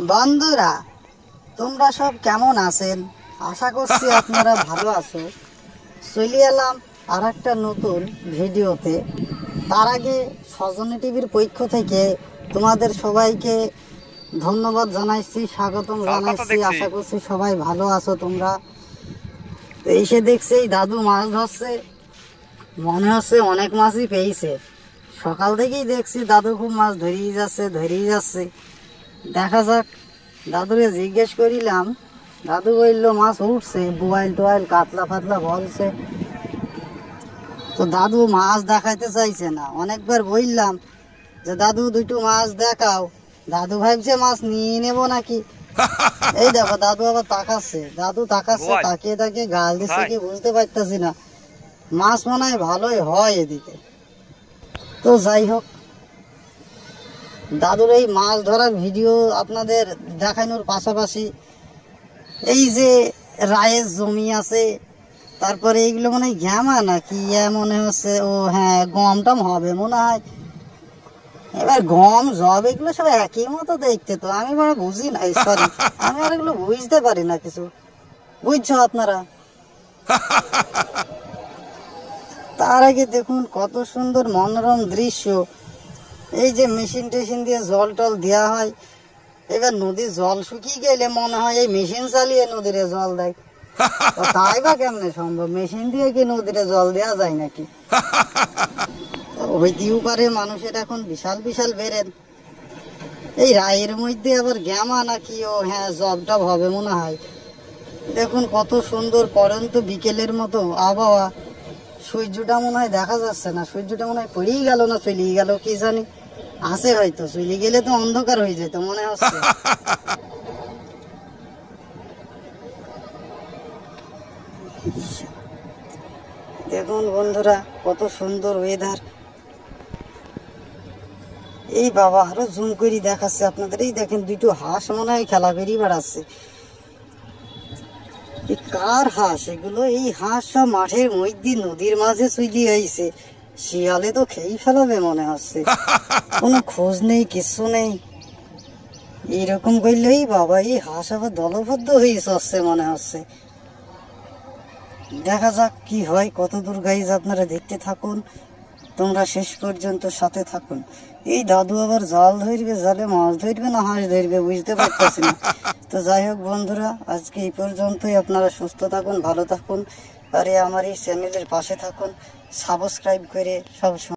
বন্ধুরা, তোমরা সব কেমন আছেন? আশা করছি আপনারা ভালো আছো। চলে এলাম আর একটা নতুন ভিডিওতে। তার আগে সজনী টিভির পক্ষ থেকে তোমাদের সবাইকে ধন্যবাদ জানাইছি, স্বাগতম জানাইছি। আশা করছি সবাই ভালো আছো তোমরা। এসে দেখছি দাদু মাছ ধরছে, মনে হচ্ছে অনেক মাছই পেয়েছে। সকাল থেকেই দেখছি দাদু খুব মাছ ধরিয়ে যাচ্ছে। দেখা যাক, দাদুকে জিজ্ঞেস করিলাম, দাদু বলল মাছ উঠছে, বোয়াল টোয়াল কাতলা ফাতলা বলছে। তো দাদু মাছ দেখাইতে চাইছে না। অনেকবার বললাম যে দাদু দুটো মাছ দেখাও, দাদু ভাবছে মাছ নিয়ে নেবো নাকি। এই দেখো দাদু আবার তাকাচ্ছে, তাকিয়ে তাকিয়ে গাল দিচ্ছে কি বুঝতে পারতেছি না। মাছ মনে হয় ভালোই হয় এদিকে। তো যাই হোক, দাদুর এই মাছ ধরার ভিডিও আপনাদের দেখানোর পাশাপাশি এই যে রায়ের জমি আছে, তারপরে এইগুলো মনে হয় ঘ্যামা নাকি মনে হচ্ছে, ও হ্যাঁ গম টম হবে মনে হয়। এবার গম জব এগুলো সব একই মতো দেখতে, তো আমি বড় বুঝি না, সরি আমি আর এগুলো বুঝতে পারি না কিছু। বুঝছো আপনারা? তার আগে দেখুন কত সুন্দর মনোরম দৃশ্য। এই যে মেশিন টেশিন দিয়ে জল টল দেওয়া হয়। এবার নদীর জল শুকিয়ে গেলে মনে হয় এই মেশিন চালিয়ে নদীরে জল দেয়। তাই বা কেমনে সম্ভব? মেশিন দিয়ে কি নদীরে জল দেওয়া যায় নাকি? হইতেও পারে, মানুষের এখন বিশাল বিশাল বেরেন। এই রায়ের মধ্যে আবার গ্যামা নাকি, ও হ্যাঁ জব টব হবে মনে হয়। দেখুন কত সুন্দর পরন্ত বিকেলের মতো আবহাওয়া। সূর্যটা মনে হয় দেখা যাচ্ছে না, সূর্যটা মনে হয় পড়েই গেল না চলেই গেল কি জানি। আছে হয়তো, চলে গেলে তো অন্ধকার হয়ে যেত মনে হচ্ছে। দেখুন বন্ধুরা কত সুন্দর ওয়েদার। এই বাবা, আরো জুম করে দেখাচ্ছে আপনাদের। এই দেখেন দুটো হাঁস মনে হয় খেলা বেরিয়ে বেড়াচ্ছে। কার হাঁস এগুলো? এই হাঁস সব মাঠের মধ্যে নদীর মাঝে চুইলি হয়েছে। শিয়ালে তো খেয়েই ফেলাবে মনে হচ্ছে। কোনো খোঁজ নেই, কিচ্ছু নেই। এইরকম করলেই বাবা, এই হাঁস আবার দলবদ্ধ হয়ে যাচ্ছে মনে হচ্ছে। দেখা যাক কি হয়, কত দূর গাইজ আপনারা দেখতে থাকুন, তোমরা শেষ পর্যন্ত সাথে থাকুন। এই দাদু আবার জাল ধরবে, জালে মাছ ধরবে না হাঁস ধরবে বুঝতে পারতেছি না। তো যাই হোক বন্ধুরা, আজকে এই পর্যন্তই। আপনারা সুস্থ থাকুন, ভালো থাকুন, আর আমার এই চ্যানেলের পাশে থাকুন, সাবস্ক্রাইব করে সব